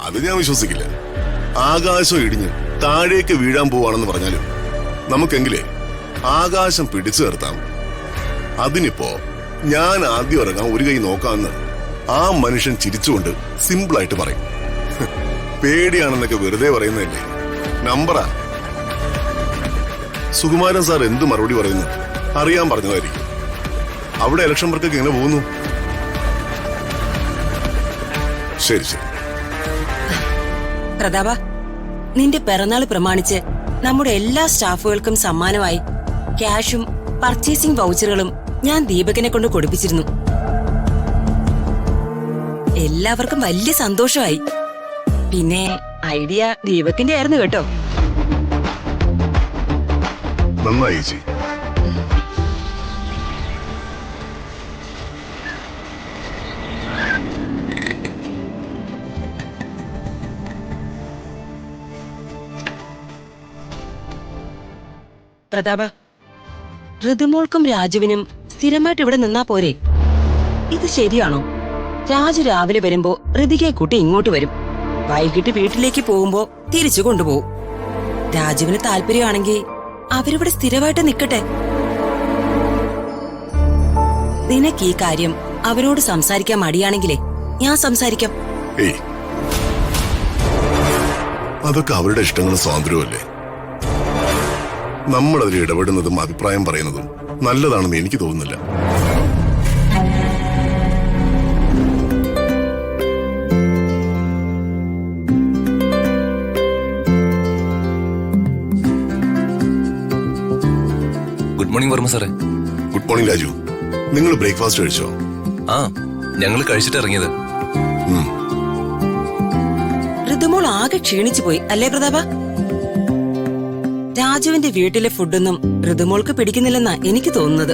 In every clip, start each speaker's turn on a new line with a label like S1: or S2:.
S1: അത് ഞാൻ വിശ്വസിക്കില്ല. ആകാശം ഇടിഞ്ഞ് താഴേക്ക് വീഴാൻ പോവാണെന്ന് പറഞ്ഞാലും നമുക്കെങ്കിലേ ആകാശം പിടിച്ചു നിർത്താം. അതിനിപ്പോ ഞാൻ ആദ്യം ഇറങ്ങാൻ ഒരു കൈ നോക്കാമെന്ന് ആ മനുഷ്യൻ ചിരിച്ചുകൊണ്ട് സിമ്പിളായിട്ട് പറയും. പേടിയാണെന്നൊക്കെ വെറുതെ പറയുന്നതല്ലേ, നമ്പറാ. സുകുമാരൻ സാർ എന്ത് മറുപടി പറയുന്നു അറിയാൻ പറഞ്ഞതായിരിക്കും. അവിടെ ഇലക്ഷൻ വർക്കൊക്കെ എങ്ങനെ പോകുന്നു? ശരി ശരി.
S2: പ്രതാപ, നിന്റെ പിറന്നാൾ പ്രമാണിച്ച് നമ്മുടെ എല്ലാ സ്റ്റാഫുകൾക്കും സമ്മാനമായി ക്യാഷും പർച്ചേസിംഗ് വൗച്ചറുകളും ഞാൻ ദീപകിനെ കൊണ്ട് കൊടുപ്പിച്ചിരുന്നു. എല്ലാവർക്കും വലിയ സന്തോഷമായി. പിന്നെ ഐഡിയ ദീപകിന്റെ ആയിരുന്നു കേട്ടോ.
S1: നന്നായി ചേച്ചി.
S2: പ്രതാപ, ഋതുമോൾക്കും രാജുവിനും സ്ഥിരമായിട്ട് ഇവിടെ നിന്നാ പോരെ? ഇത് ശരിയാണോ? രാജു രാവിലെ വരുമ്പോ ഋതികയെ കൂട്ടി ഇങ്ങോട്ട് വരും, വൈകിട്ട് വീട്ടിലേക്ക് പോകുമ്പോ തിരിച്ചു കൊണ്ടുപോകും. രാജുവിന് താല്പര്യമാണെങ്കിൽ അവരിവിടെ സ്ഥിരമായിട്ട് നിക്കട്ടെ. നിനക്ക് ഈ കാര്യം അവരോട് സംസാരിക്കാൻ മടിയാണെങ്കിലേ ഞാൻ സംസാരിക്കാം.
S1: ഏയ്, അതൊക്കെ അവരുടെ ഇഷ്ടങ്ങളും സ്വാതന്ത്ര്യമല്ലേ. നമ്മളതിൽ ഇടപെടുന്നതും അഭിപ്രായം പറയുന്നതും നല്ലതാണെന്ന് എനിക്ക് തോന്നുന്നില്ല.
S3: ഗുഡ് മോർണിംഗ് വർമ്മ സാറേ.
S1: Good morning Raju. നിങ്ങൾ ബ്രേക്ക്ഫാസ്റ്റ് കഴിച്ചോ?
S3: ആ, ഞങ്ങൾ കഴിച്ചിട്ട് ഇറങ്ങിയത്.
S2: ഋതുമോൾ ആകെ ക്ഷീണിച്ചു പോയി അല്ലേ പ്രതാപ? രാജുവിന്റെ വീട്ടിലെ ഫുഡൊന്നും ഋതുമോൾക്ക് പിടിക്കുന്നില്ലെന്നാ എനിക്ക് തോന്നുന്നത്.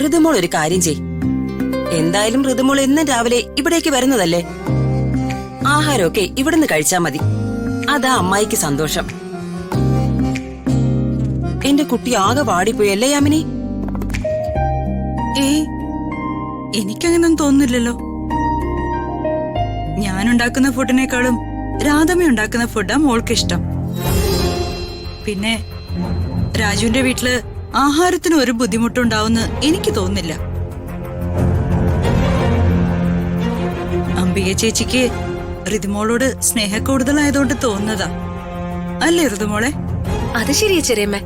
S2: ഋതുമോൾ ഒരു കാര്യം ചെയ്. എന്തായാലും ഋതുമോൾ എന്നും രാവിലെ ഇവിടേക്ക് വരുന്നതല്ലേ, ആഹാരമൊക്കെ ഇവിടുന്ന് കഴിച്ചാ മതി. അതാ അമ്മായിക്ക് സന്തോഷം. എന്റെ കുട്ടി ആകെ വാടിപ്പോയി അല്ലേ യാമിനി?
S4: എനിക്കങ്ങനൊന്നും തോന്നുന്നില്ലല്ലോ. ഞാനുണ്ടാക്കുന്ന ഫുഡിനേക്കാളും രാധമ്മ ഉണ്ടാക്കുന്ന ഫുഡാ മോൾക്ക് ഇഷ്ടം. പിന്നെ രാജുവിന്റെ വീട്ടില് ആഹാരത്തിന് ഒരു ബുദ്ധിമുട്ടുണ്ടാവുമെന്ന് എനിക്ക് തോന്നുന്നില്ല. അംബിക ചേച്ചിക്ക് ഋതുമോളോട് സ്നേഹ കൂടുതലായതുകൊണ്ട് തോന്നുന്നതാ അല്ലേ ഋതുമോളെ?
S5: അത് ശരിയാ ചെറിയമ്മ.